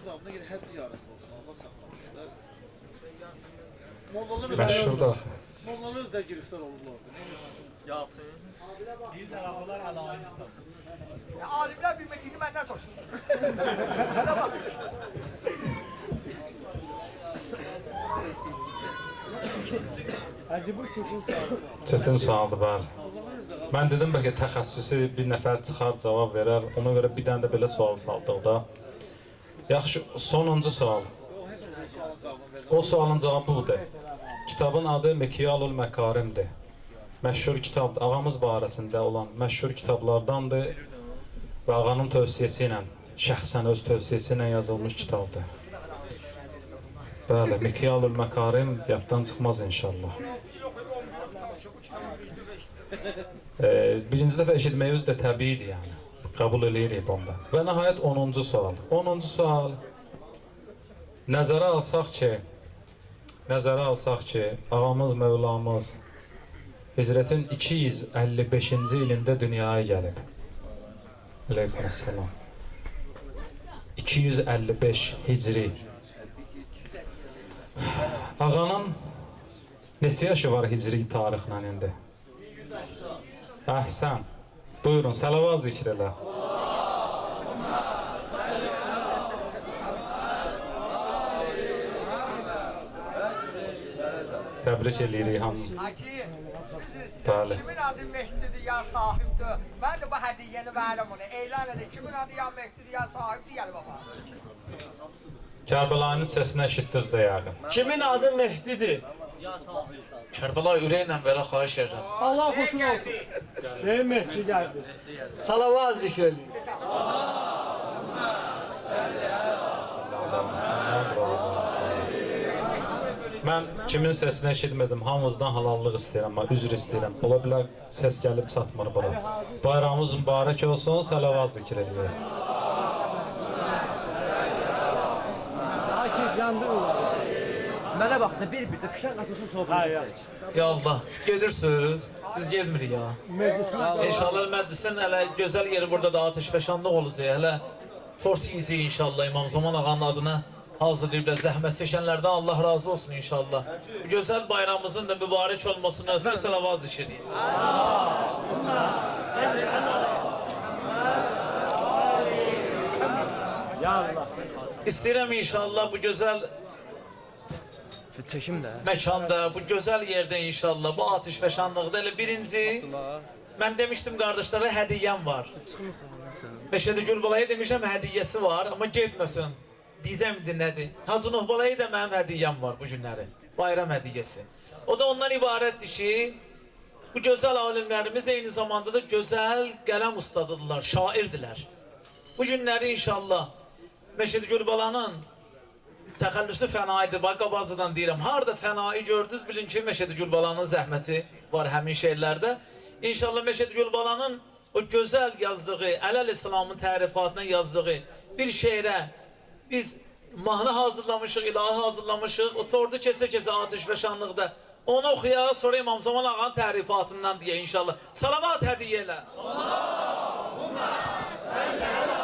zabına görə həcc yarısı olsun, Allah saxlamışlar. Məşhurdur axı. Mollalı özləri giriftar olurlar. Yasin. Bir də arabalar əlayim tutar. Alimlər bilmədiyini məndən sorsun. Mənə bax. Çətin sualdır, bəli. Mən dedim bəlkə təxəssüsü bir nəfər çıxar, cavab verər. Ona görə bir dənə də belə sual saldıqda. Yaxşı, sonuncu sual. O sualın cavabı budur. Kitabın adı Mikyalul Məkarimdir. Məşhur kitabdır. Ağamız barəsində olan məşhur kitablardandır və ağanın tövsiyəsi ilə, şəxsən öz tövsiyəsi ilə yazılmış kitabdır. Bəli, Mikyalul Məkarim yaddan çıxmaz inşallah. Birinci dəfə eşitməyimiz də təbiidir yəni. Qəbul eləyirik onda. Və nəhayət 10-cu sual. 10-cu sual. Nəzərə alsaq ki, ağamız, Mövlamız Hicrətin 255-ci ilində dünyaya gəlib. Aleykümselam. 255 Hicri. Ağanın neçə yaşı var Hicri tarixlə indi? Əhsən. Buyurun, salavat zikr elə. Təbrik edirik hamı. Bəli. Kimin adı Mehdidir ya sahibdir? Mən də bu hədiyyəni verirəm ona. Elan edin. Kimin adı ya Mehdidir ya sahibdir? Gəl baba. Kərbəlayının səsini eşitdiniz də yəqin. Kimin adı Mehdidir? Kərbəla ürəklə verə xahiş edirəm. Allah xoşuna olsun. Ne Mehdi geldi. Salavat zikr edin. Mən kimin səsini eşitmədim, hamımızdan halallıq istəyirəm, üzr istəyirəm. Ola bilər səs gəlib çatmır bura. Bayramımız mübarək olsun, salavat zikr edilir. Akif yandırırlar. Mənə bax, bir-bir də fişən atılsın soğuqlayacaq. Ya Allah, gedirsiniz, biz gedmirik ya. İnşallah məclisin hələ gözəl yeri burada da atəşfəşanlıq olacaq. Hələ tort yiyəcək inşallah İmam Zaman ağanın adına hazırlayıblar. Zəhmət çəkənlərdən Allah razı olsun inşallah. Bu gözəl bayramımızın da mübarək olmasını ötürü salavat zikr edin. Ya Allah. İstəyirəm inşallah bu gözəl məkanda, bu gözəl yerdə inşallah, bu atəşfəşanlıqda elə birinci, mən demişdim qardaşlara hədiyyəm var. Məşədi Gülbalaya demişəm hədiyyəsi var, amma getməsin. Diyəcəm indi nədir? Hacı Nuhbalaya da mənim hədiyyəm var bu günləri, bayram hədiyyəsi. O da ondan ibarətdir ki, bu gözəl alimlərimiz eyni zamanda da gözəl qələm ustadıdırlar, şairdirlər. Bu günləri inşallah Məşədi Gülbalanın təxəllüsü fənaidir, bax qabacıdan deyirəm. Harada fənai gördünüz, bilin ki, Məşədi Gülbalanın zəhməti var həmin şeirlərdə. İnşallah Məşədi Gülbalanın o gözəl yazdığı, Ələl-İslamın tərifatına yazdığı bir şeirə biz mahnı hazırlamışıq, ilahı hazırlamışıq. O tordu kesə-kesə atəşfəşanlıqda. Onu oxuyaq, sonra İmam Zaman ağanın tərifatından deyə inşallah. Salavat hədiyyə elə. Allahümmə səlli ələ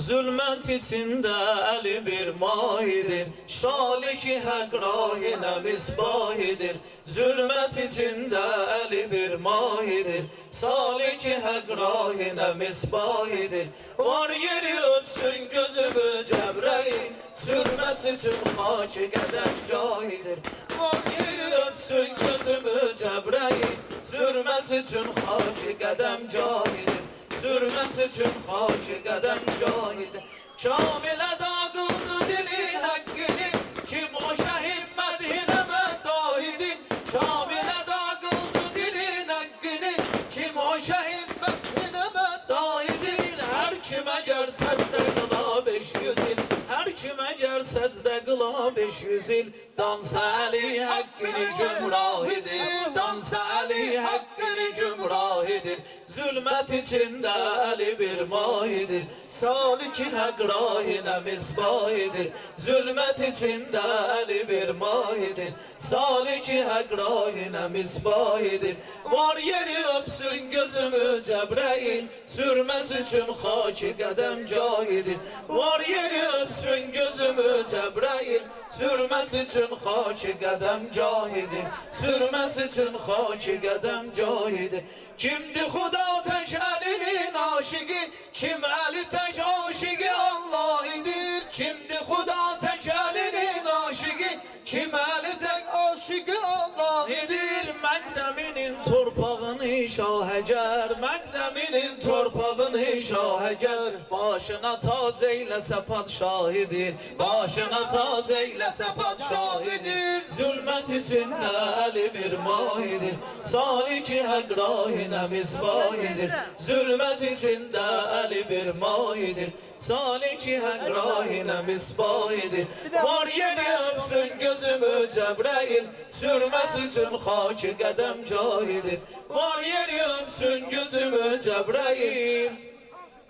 Zulmət içində əli bir mahidir, şaliki həq rahinə misbahidir. Zulmət içində əli bir mahidir, saliki həq rahinə misbahidir. Var yeri öpsün gözümü Cəbrəil, sürməsi üçün xaki qədəm cahidir. Var yeri öpsün gözümü Cəbrəil, sürməsi üçün xaki qədəm cahidir. Sürməsi üçün xaki qədəm cahid. Kamilə da qıldı dilin həqqini, kim o şəhid mədhinə məddahidin. Kamilə da qıldı dilin həqqini, kim o şəhid mədhinə məddahidin. Hər kim əgər səcdə qıla 500 il, hər kim əgər səcdə qıla 500 il, dansa əli həqqini cümrahidir, dansa əli həqqini cümrahidir. Zulmət içində əli bir mahidir, Saliki hak rahine misbahidir. Zulmet içinde eli bir mahidir. Saliki hak rahine misbahidir. Var yeri öpsün gözümü Cebrail, sürmez için haki kadem cahidir. Var yeri öpsün gözümü Cebrail, sürmez için haki kadem cahidir. Sürmez için haki kadem cahidir. Kimdi Huda tek elinin aşığı, kim eli tek aşığı Allah'ıdır. Kimdi Huda tek elinin aşığı, kim eli tek aşığı Allah'ıdır. Məqdəminin torpağını şahəgər, Məqdəminin torpağını şahəgər. Başına tac eyləsə padşahidir, başına tac eyləsə padşahidir. Zülmət içində əli bir mahidir, saliki həq rahinə misbahidir. Zülmət içində əli bir mahidir, saliki həq rahinə misbahidir. Var yeri öpsün gözümü Cebrail, sürməz üçün haki qədəm cahidir. Var yeri öpsün gözümü Cebrail,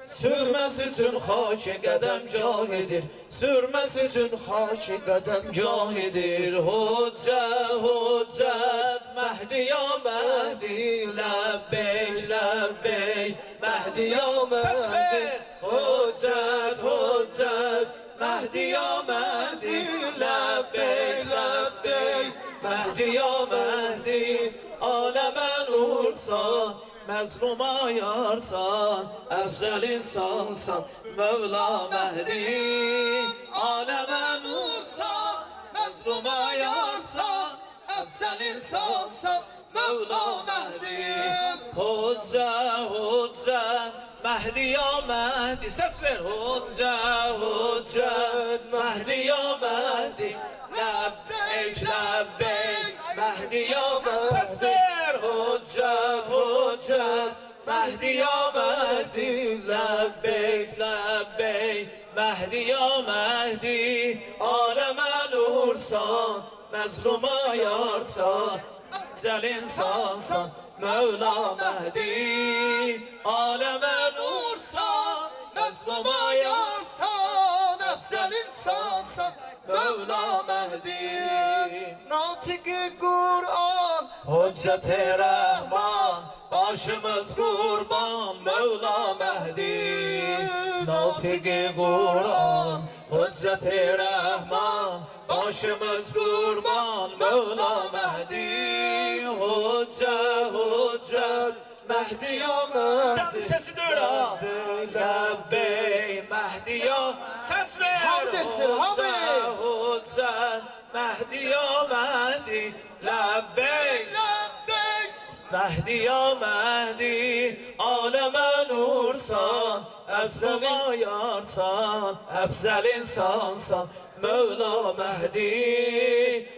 sürməz üçün haki qədəm cahidir. Sürməz üçün haki qədəm cahidir. Hüccət Məhdi ya Məhdi, ləbbeyk ləbbeyk Məhdi ya Məhdi. Hüccət Məhdi ya Məhdi, ləbbeyk ləbbeyk Məhdi ya Məhdi. Aləmə nursan, məzluma yarsan, əfzəl insansan Mövla Məhdi. Aləmə nursan, məzluma yarsan, əfzəl insansan Mövla Məhdi. Hüccət Məhdi ya Məhdi, səs ver. Hüccət Məhdi ya Məhdi, ləbbeyk ləbbeyk Məhdi ya Məhdi. Səs ver. Hüccət Məhdi ya Məhdi, ləbbeyk ləbbeyk Məhdi ya Məhdi. Aləmə nursan, məzluma yarsan, əfzəl insansan Mövla Məhdi. Aləmə nursan, məzluma yarsan, əfzəl insansan Mövla Məhdi. Natiq-i Kur'an, Hüccət-i Rəhman, başımız qurban Mövla Məhdi. Natiq-i Kur'an, Hüccət-i Rəhman, başımız qurban Mövla Məhdi. Hüccət Məhdi ya Məhdi. Canlı sesi duyur ha. Ləbbeyk Məhdi ya. Səs ver. Hamd etsin hamd. Hüccət Məhdi ya Məhdi, ləbbeyk ləbbeyk Məhdi ya Məhdi. Aləmə nursan, əfzələ yarsan, əfzəl insansan Mövla Məhdi.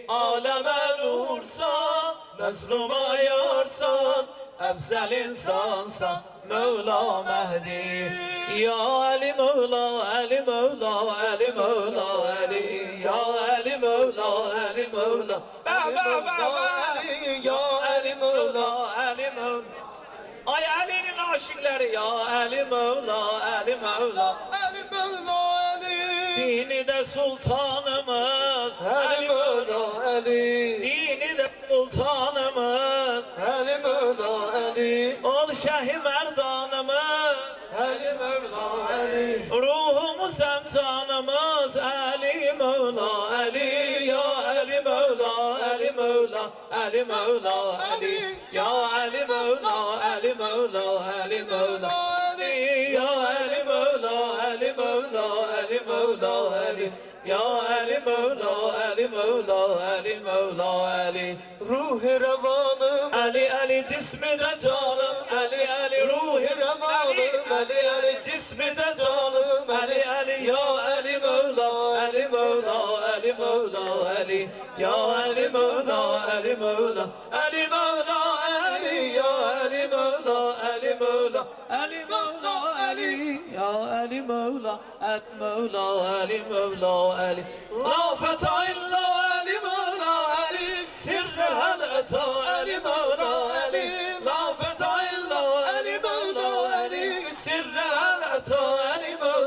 Aləmə nursan, məzluma yarsan, əfzəl insansan Mövla Məhdi. Ya Ali Mövla, Ali Mövla, Ali Mövla, Ali. Ya Ali Mövla, Ali Mövla, Ali. Ya Ali Mövla, Ali Mövla. Ay Ali'nin aşıkları ya Ali Mövla, Ali Mövla, Ali Mövla, Ali. Dini de sultanımız Ali Mövla, Ali. Dini de sultanımız Ali Mövla, Ali. Ol Şah-ı Merdanımız Ali Mövla, Ali. Ruhumuz hem canımız Ali Mövla, Ali. Ya Ali Mövla, Ali Mövla, Ali Mövla, Ali. Ya Ali Mövla, Ali Mövla, Ali Mövla, Ali. Ya Ali Mövla, Ali Mövla, Ali Mövla, Ali. Ya Ali Mövla, Ali Mövla, Ali Mövla, Ali. Ruh-i revanım Ali, Ali cismi de canım Ali, Ali. Ruh-i revanım Ali, Ali cismi de canım Ali, Ali. Ya Ali Mövla, Ali Mövla, Ali Mövla, Ali. Ya Ali Mövla, Ali Mövla, Ali Mövla, Ali. Ya Ali Mövla, Ali Mövla, Ali Mövla, Ali. Ya Ali Mövla, Ali Mövla, Ali Mövla, Ali. La feta illa Ali Mövla, Ali. Sirri hel eta Ali Mövla, Ali. La feta illa Ali Mövla, Ali. Sirri hel eta Ali Mövla.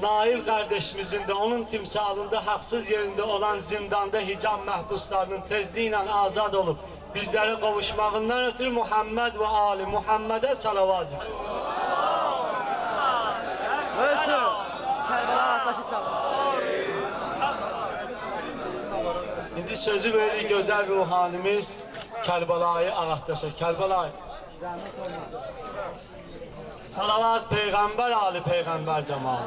Nail kardeşimizin de onun timsalında haksız yerinde olan zindanda hicab mahpuslarının tezliğiyle azad olup bizlere kavuşmağından ötürü Muhammed ve Ali Muhammed'e salavat zikr. Ölsün. Kerbela ataşı sağ. Şimdi sözü verir güzel ruhanimiz Kerbala'yı ağahtaşa. Kerbala'yı. Salavat peygamber Ali peygamber cemaat.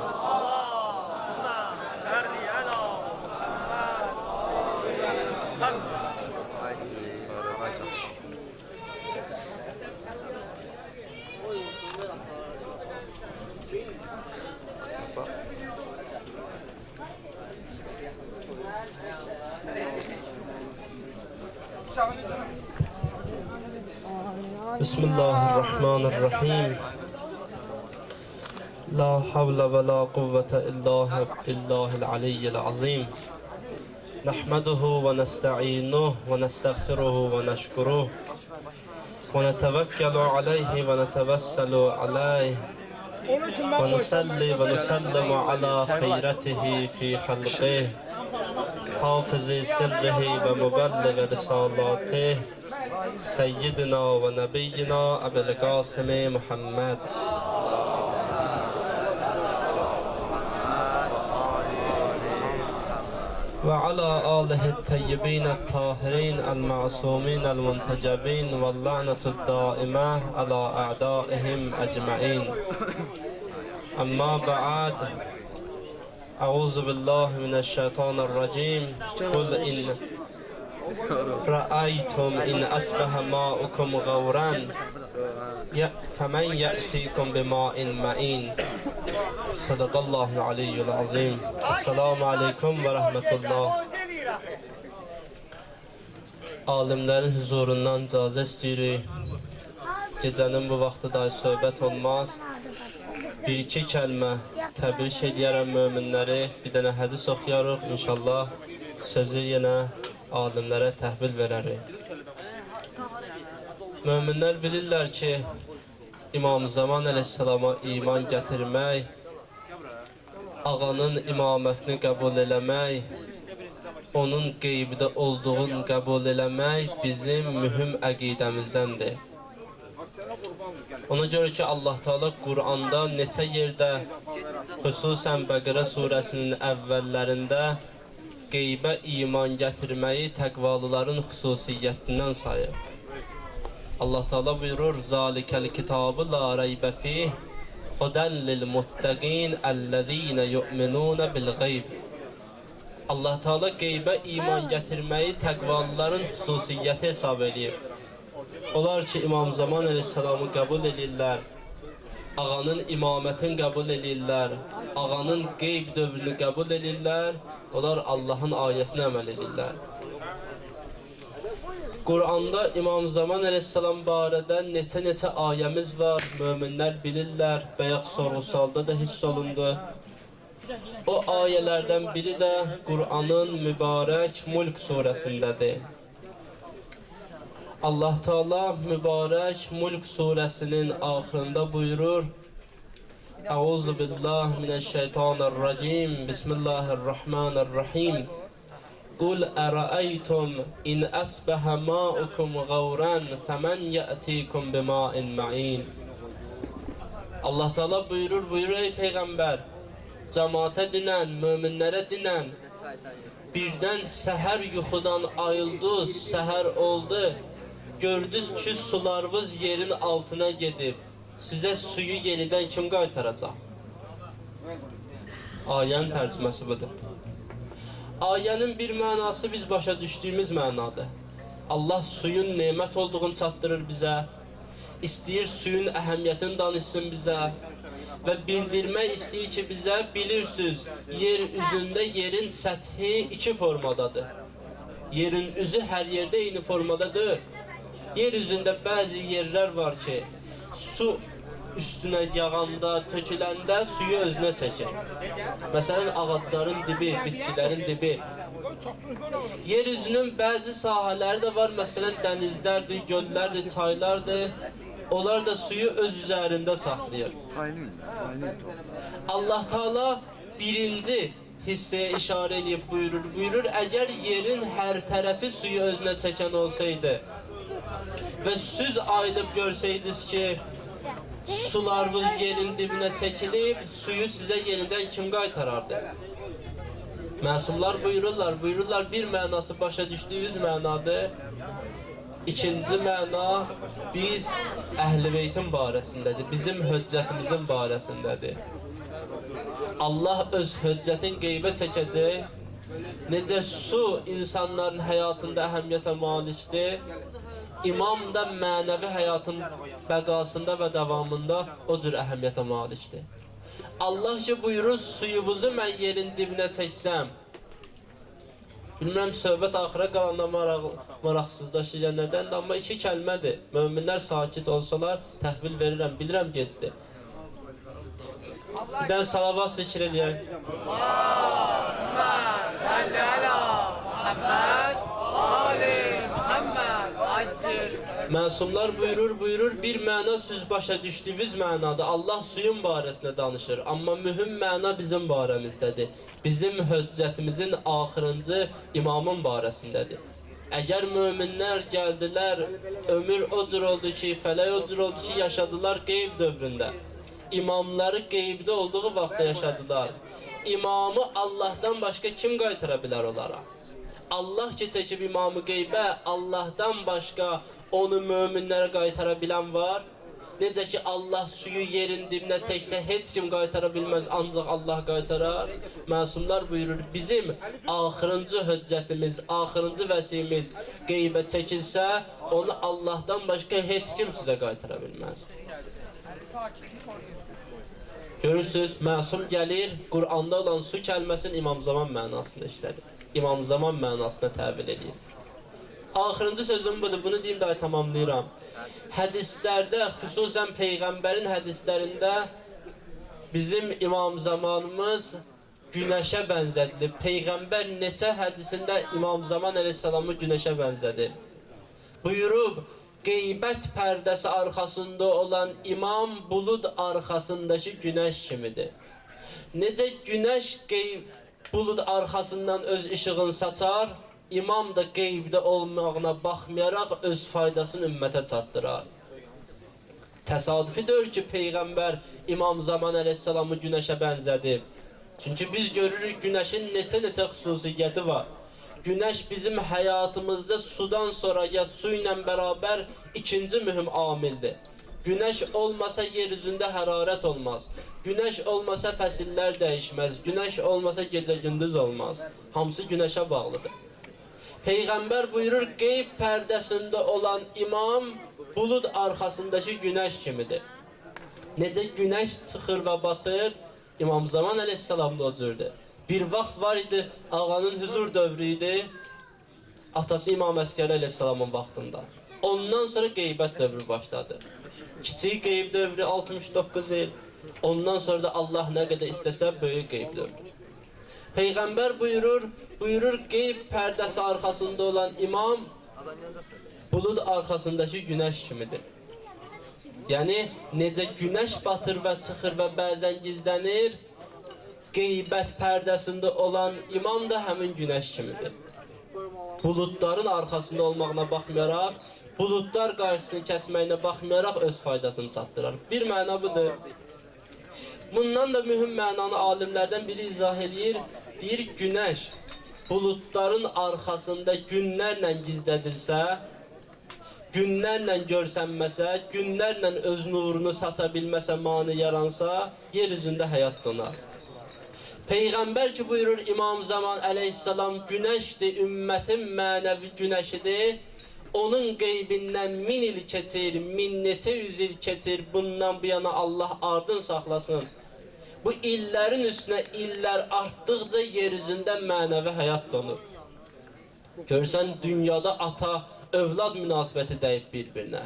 بسم الله الرحمن الرحيم لا حول ولا قوة إلا بالله العلي العظيم نحمده ونستعينه ونستغفره ونشكره ونتوكل عليه ونتوسل عليه ونصلي ونسلم على خيرته في خلقه حافظ سره ومبلغ رسالاته سيدنا ونبينا أبي القاسم محمد وعلى آله الطيبين الطاهرين المعصومين المنتجبين واللعنة الدائمة على أعدائهم أجمعين أما بعد أعوذ بالله من الشيطان الرجيم قل إن رأيتم إن أصبح ماؤكم غورا فمن يأتيكم بماء معين صدق الله العلي العظيم السلام عليكم ورحمة الله Alimlerin huzurundan icazə istəyirik. Gecənin bu vaxtı dahi söhbət olmaz. Bir-iki kəlmə təbrik edərəm möminləri. Bir dənə hədis oxuyarıq. İnşallah sözü yenə alimlərə təhvil verərik. Möminlər bilirlər ki, İmam Zaman əleyhissalama iman gətirmək, ağanın imamətini qəbul eləmək, onun qeybdə olduğunu qəbul eləmək bizim mühüm əqidəmizdəndir. Ona görə ki, Allah Teala Qur'anda neçə yerdə, xüsusən Bəqərə surəsinin əvvəllərində qeybə iman gətirməyi təqvalıların xüsusiyyətindən sayır. Allah Teala buyurur: "Zalikəl kitabu la reybə fih, hudən lil muttəqin ellezîne yu'minûne bil geyb." Allah Teala qeybə iman gətirməyi təqvalıların xüsusiyyəti hesab edir. Onlar ki, İmam Zaman əleyhissalamı qəbul edirlər, ağanın imamətini qəbul edirlər, ağanın qeyb dövrünü qəbul edirlər, onlar Allahın ayəsinə əməl edirlər. Qur'anda İmam Zaman əleyhissalam barədə neçə ayəmiz var, möminlər bilirlər, bayaq sorğu-sualda da hiss olundu. O ayələrdən biri də Qur'anın mübarək Mulk surəsindədir. Allah Teala mübarək Mulk surəsinin axırında buyurur: "Əuzu billahi mineşşeytanirracim. Bismillahirrahmanirrahim. Qul ərəəytum in əsbəhə ma'ukum gavran fəmən yətikum bima'in ma'in." Allah Teala buyurur ey Peyğəmbər, cəmaata dinən, möminlərə dinən, birdən səhər yuxudan ayıldınız, səhər oldu, gördünüz ki, sularınız yerin altına gedib, sizə suyu yenidən kim qaytaracaq? Ayənin tərcüməsi budur. Ayənin bir mənası biz başa düşdüyümüz mənadır. Allah suyun nemət olduğunu çatdırır bizə, istəyir suyun əhəmiyyətini danışsın bizə və bildirmək istəyir ki, bizə bilirsiniz, yer üzündə yerin səthi iki formadadır. Yerin üzü hər yerdə eyni formadadır. Yer üzündə bəzi yerlər var ki, su üstünə yağanda, töküləndə suyu özünə çəkir. Məsələn, ağacların dibi, bitkilərin dibi. Yer üzünün bəzi sahələri də var, məsələn, dənizlərdir, göllərdir, çaylardır. Onlar da suyu öz üzərində saxlayır. Allah Teala birinci hissəyə işarə edib buyurur, əgər yerin hər tərəfi suyu özünə çəkən olsaydı və siz ayılıb görsəydiniz ki, sularınız yerin dibinə çəkilib, suyu sizə yenidən kim qaytarardı? Məsumlar buyururlar, bir mənası başa düşdüyünüz mənadır. İkinci məna biz Əhl-i Beytin barəsindədir, bizim höccətimizin barəsindədir. Allah öz höccətin qeybə çəkəcək. Necə su insanların həyatında əhəmiyyətə malikdir, İmam da mənəvi həyatın bəqasında və davamında o cür əhəmiyyətə malikdir. Allah ki buyurur, suyunuzu mən yerin dibinə çəksəm, bilmirəm, söhbət axıra qalanda maraqsızlaşır ya nədən, amma iki kəlmədir. Möminlər sakit olsalar, təhvil verirəm, bilirəm gecdir. Bir dən salavat zikr eləyək. Allahümme salli ala Muhammed, Ali Muhammed, Ayyir. Məsumlar buyurur, bir məna siz başa düşdüyünüz mənadır. Allah suyun barəsində danışır, amma mühüm məna bizim barəmizdədir. Bizim höccətimizin axırıncı imamın barəsindədir. Əgər möminlər gəldilər, ömür o cür oldu ki, fələk o cür oldu ki, yaşadılar qeyb dövründə. İmamları qeybdə olduğu vaxtda yaşadılar. İmamı Allahdan başqa kim qaytara bilər onlara? Allah ki çəkib imamı qeybə, Allahdan başqa onu möminlərə qaytara bilən var. Necə ki Allah suyu yerin dibinə çəksə heç kim qaytara bilməz, ancaq Allah qaytarar. Məsumlar buyurur, bizim axırıncı höccətimiz, axırıncı vəsimiz qeybə çəkilsə, onu Allahdan başqa heç kim sizə qaytara bilməz. Görürsünüz, məsum gəlir, Qur'anda olan su kəlməsinin İmam Zaman mənasında işlədir. İmam Zaman mənasına təvil edir. Axırıncı sözüm budur, bunu deyim daha tamamlayıram. Hədislərdə, xüsusən Peyğəmbərin hədislərində bizim İmam Zamanımız günəşə bənzədilib. Peyğəmbər neçə hədisində İmam Zaman əleyhissalamı günəşə bənzədir. Buyurub, qeybət pərdəsi arxasında olan imam bulud arxasındakı günəş kimidir. Necə günəş bulud arxasından öz işığını saçar, imam da qeybdə olmağına baxmayaraq öz faydasını ümmətə çatdırar. Təsadüfi deyil ki, Peyğəmbər İmam Zaman əleyhissalamı günəşə bənzədib. Çünki biz görürük günəşin neçə xüsusiyyəti var. Günəş bizim həyatımızda sudan sonra ya su ilə bərabər ikinci mühüm amildir. Günəş olmasa yer üzündə hərarət olmaz. Günəş olmasa fəsillər dəyişməz. Günəş olmasa gecə-gündüz olmaz. Hamısı günəşə bağlıdır. Peyğəmbər buyurur, qeyb pərdəsində olan imam bulud arxasındakı günəş kimidir. Necə günəş çıxır və batır, İmam Zaman əleyhissalam da o cürdür. Bir vaxt var idi, ağanın hüzur dövrü idi, atası İmam Əskəri əleyhissalamın vaxtında. Ondan sonra qeybət dövrü başladı. Kiçik qeyb dövrü 69 il, ondan sonra da Allah nə qədər istəsə böyük qeyb dövrü. Peyğəmbər buyurur qeyb pərdəsi arxasında olan imam bulud arxasındakı günəş kimidir. Yəni, necə günəş batır və çıxır və bəzən gizlənir, qeybət pərdəsində olan imam da həmin günəş kimidir. Buludların arxasında olmağına baxmayaraq, buludlar qarşısını kəsməyinə baxmayaraq öz faydasını çatdırar. Bir məna budur. Bundan da mühüm mənanı alimlərdən biri izah edir. Deyir, günəş buludların arxasında günlərlə gizlədilsə, günlərlə görsənməsə, günlərlə öz nurunu saça bilməsə, mani yaransa, yer üzündə həyat donar. Peyğəmbər ki buyurur, İmam Zaman əleyhissalam günəşdir, ümmətin mənəvi günəşidir. Onun qeybindən 1000 il keçir, neçə yüz il keçir, bundan bu yana Allah ardın saxlasın. Bu illərin üstünə illər artdıqca yer üzündə mənəvi həyat donur. Görsən, dünyada ata-övlad münasibəti dəyib bir-birinə.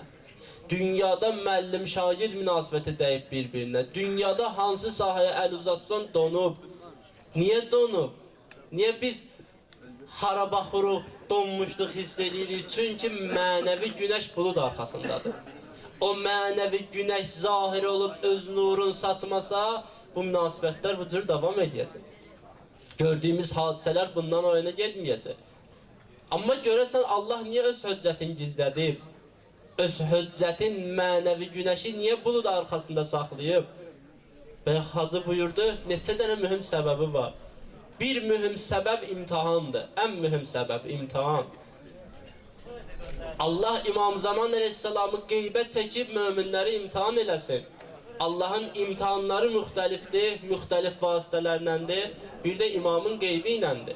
Dünyada müəllim-şagird münasibəti dəyib bir-birinə. Dünyada hansı sahəyə əl uzatsan donub. Niyə donub? Niyə biz hara baxırıq, donmuşluq hiss edirik? Çünki mənəvi günəş bulud arxasındadır. o mənəvi günəş zahir olub öz nurun saçmasa, bu münasibətlər bu cür davam edəcək. Gördüyümüz hadisələr bundan o yana getməyəcək. Amma görəsən Allah niyə öz höccətini gizlədib? Öz höccətin mənəvi günəşi niyə bulud arxasında saxlayıb? Və Hacı buyurdu, neçə dənə mühüm səbəbi var. Bir mühüm səbəb imtihandır. Ən mühüm səbəb imtihan. Allah İmam Zaman əleyhissalamı qeybət çəkib möminləri imtihan eləsin. Allahın imtihanları müxtəlifdir, müxtəlif vasitələrləndir. Bir də imamın qeybi iləndir.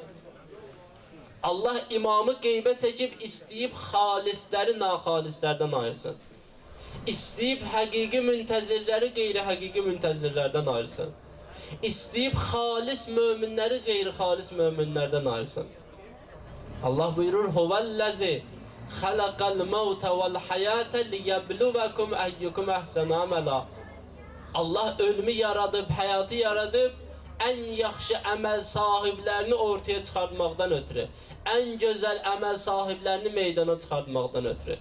Allah imamı qeybə çəkib istəyib xalisləri naxalislərdən ayırsın. İstəyib həqiqi müntəzirləri qeyri-həqiqi müntəzirlərdən ayırsın. İstəyib xalis möminləri qeyri-xalis möminlərdən ayırsın. Allah buyurur, Huvəl-ləzi xələqəl məvtə vəl-həyətə liyəbluvəkum əyyukum əhsənə əmələ. Allah ölümü yaradıb, həyatı yaradıb, ən yaxşı əməl sahiblərini ortaya çıxartmaqdan ötürü, ən gözəl əməl sahiblərini meydana çıxartmaqdan ötürü.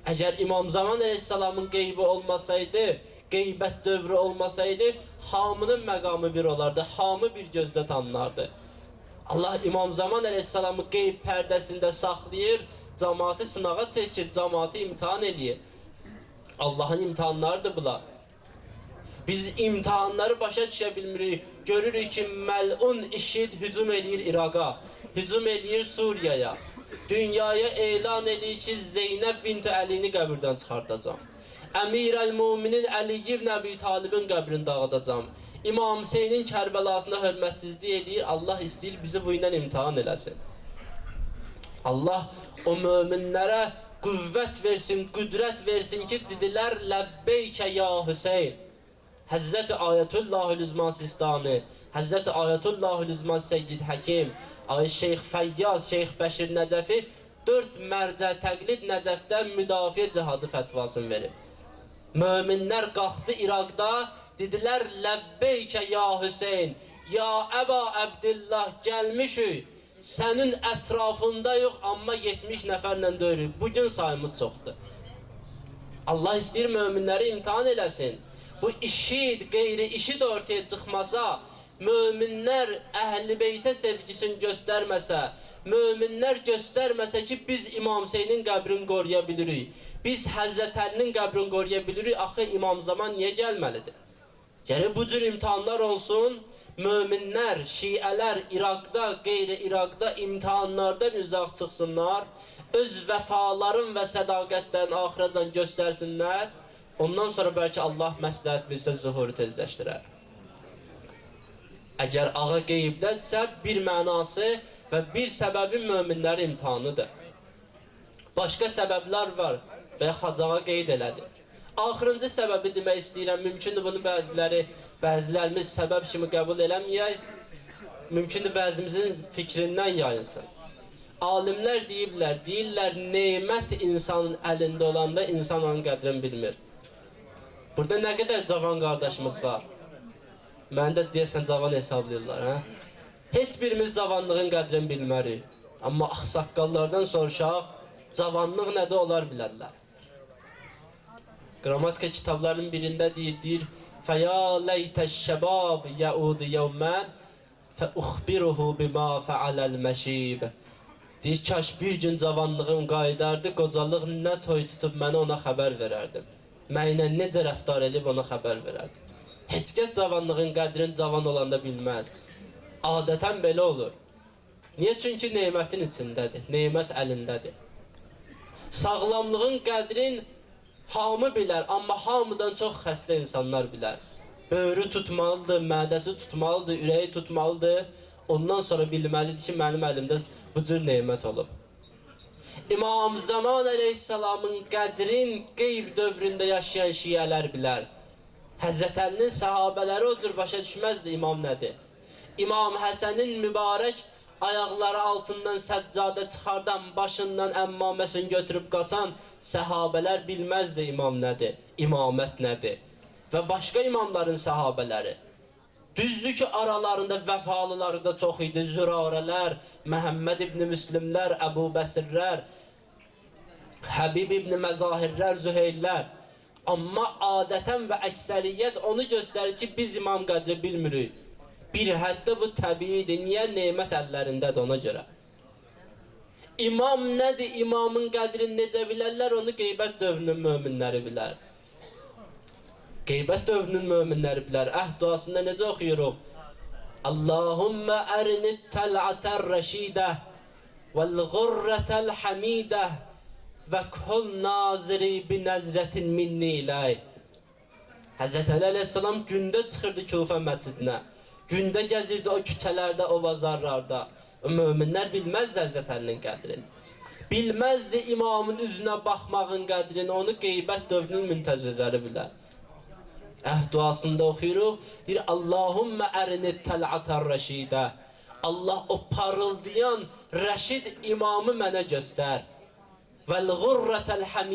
Əgər İmam Zaman əleyhissalamın qeybi olmasaydı, qeybət dövrü olmasaydı, hamının məqamı bir olardı, hamı bir gözlə tanınardı. Allah İmam Zaman əleyhissalamı qeyb pərdəsində saxlayır, cəmaatı sınağa çəkir, cəmaatı imtihan edir. Allahın imtihanlarıdır bunlar. Biz imtihanları başa düşə bilmirik. Görürük ki, məlun IŞİD hücum eləyir İraqa, hücum eləyir Suriyaya. Dünyaya elan eləyir ki, Zeynəb bint Əlini qəbirdən çıxardacam. Əmir-əl-Muminin Əli ibn Əbi Talibin qəbrini dağıdacam. İmam Hüseynin Kərbəlasına hörmətsizlik eləyir. Allah istəyir bizi bu ilə imtihan eləsin. Allah o möminlərə qüvvət versin, qüdrət versin ki, dedilər, Ləbbeykə ya Hüseyn. Həzzət-i Ayətullahül-İzman Sistani, Həzzət-i Ayətullahül-İzman Seyyid Həkim, Şeyx Fəyyaz, Şeyx Bəşir Nəcəfi 4 mərcə təqlid Nəcəfdə müdafiə cihadı fətvasını verib. Möminlər qalxdı İraqda, dedilər, Ləbbeykə ya Hüseyn, ya Əba Əbdillah gəlmişük, sənin ətrafında yox, amma 70 nəfərlə döyürük. Bugün sayımız çoxdur. Allah istəyir möminləri imtihan eləsin. Bu IŞİD, qeyri-IŞİD ortaya çıxmasa, möminlər Əhl-i Beytə sevgisini göstərməsə, möminlər göstərməsə ki, biz İmam Hüseynin qəbrini qoruya bilirik, biz Həzrət Əlinin qəbrini qoruya bilirik, axı İmam Zaman niyə gəlməlidir? Yəni, bu cür imtihanlar olsun, möminlər, şiələr İraqda, qeyri-İraqda imtihanlardan uzaq çıxsınlar, öz vəfaların və sədaqətlərini axıracan göstərsinlər, ondan sonra bəlkə Allah məsləhət bilsə zuhuru tezləşdirər. Əgər ağa qeybdədirsə, bir mənası və bir səbəbi möminlərin imtihanıdır. Başqa səbəblər var və Xacağa qeyd elədi. Axırıncı səbəbi demək istəyirəm, mümkündür bunu bəzilərimiz səbəb kimi qəbul eləməyək, mümkündür bəzimizin fikrindən yayınsın. Alimlər deyirlər, neymət insanın əlində olanda insan onun qədrini bilmir. Burada nə qədər cavan qardaşımız var? Məni də deyəsən cavan hesablayırlar, hə? Heç birimiz cavanlığın qədrini bilmərik. Amma ağsaqqallardan soruşaq, cavanlıq nədə olar bilərlər. Qrammatika kitablarının birində deyir, Fəya ləytəş-şəbab yəudu yəvmən fəuxbiruhu bima fəaləl məşib. Deyir, kaş bir gün cavanlığım qaydardı, qocalıq nə toy tutub mənə ona xəbər verərdim. Mənə necə rəftar edib ona xəbər verərdim. Heç kəs cavanlığın qədrini cavan olanda bilməz. Adətən belə olur. Niyə? Çünki neymətin içindədir, neymət əlindədir. Sağlamlığın qədrin hamı bilər, amma hamıdan çox xəstə insanlar bilər. Böyrü tutmalıdır, mədəsi tutmalıdır, ürəyi tutmalıdır. Ondan sonra bilməlidir ki, mənim əlimdə bu cür neymət olub. İmam Zaman əleyhissalamın qədrin qeyb dövründə yaşayan şiələr bilər. Həzrət Əlinin səhabələri o cür başa düşməzdi imam nədir. İmam Həsənin mübarək ayaqları altından səccadə çıxardan, başından əmmaməsini götürüb qaçan səhabələr bilməzdi imam nədir, imamət nədir. Və başqa imamların səhabələri. Düzdür ki, aralarında vəfalıları da çox idi. Zürarələr, Məhəmməd ibn Müslimlər, Əbu Bəsirlər, Həbib ibn Məzahirlər, Züheyllər. Amma adətən və əksəriyyət onu göstərir ki, biz İmam qədri bilmirik. Bir həddə bu təbiidir. Niyə? Nemət əllərindədir ona görə. İmam nədir? İmamın qədrini necə bilərlər? Onu qeybət dövrünün möminləri bilər. Qeybət dövrünün möminləri bilər. Duasında necə oxuyuruq? Allahümmə ərinit təl'ətər rəşidə vəl-ğurrətəl həmidə və kul naziri binəzrətin minni iləy. Həzrət Əli əleyhissalam gündə çıxırdı Kufə məscidinə. Gündə gəzirdi o küçələrdə, o bazarlarda. Möminlər bilməzdi Həzrət Əlinin qədrini. Bilməzdi imamın üzünə baxmağın qədrini, onu qeybət dövrünün müntəzirləri bilər. Duasında oxuyuruq, deyir, Allahümmə ərinit təl'ətər rəşidə. Allah o parıldayan rəşid imamı mənə göstər. Vəl-ğurrətəl həmidə.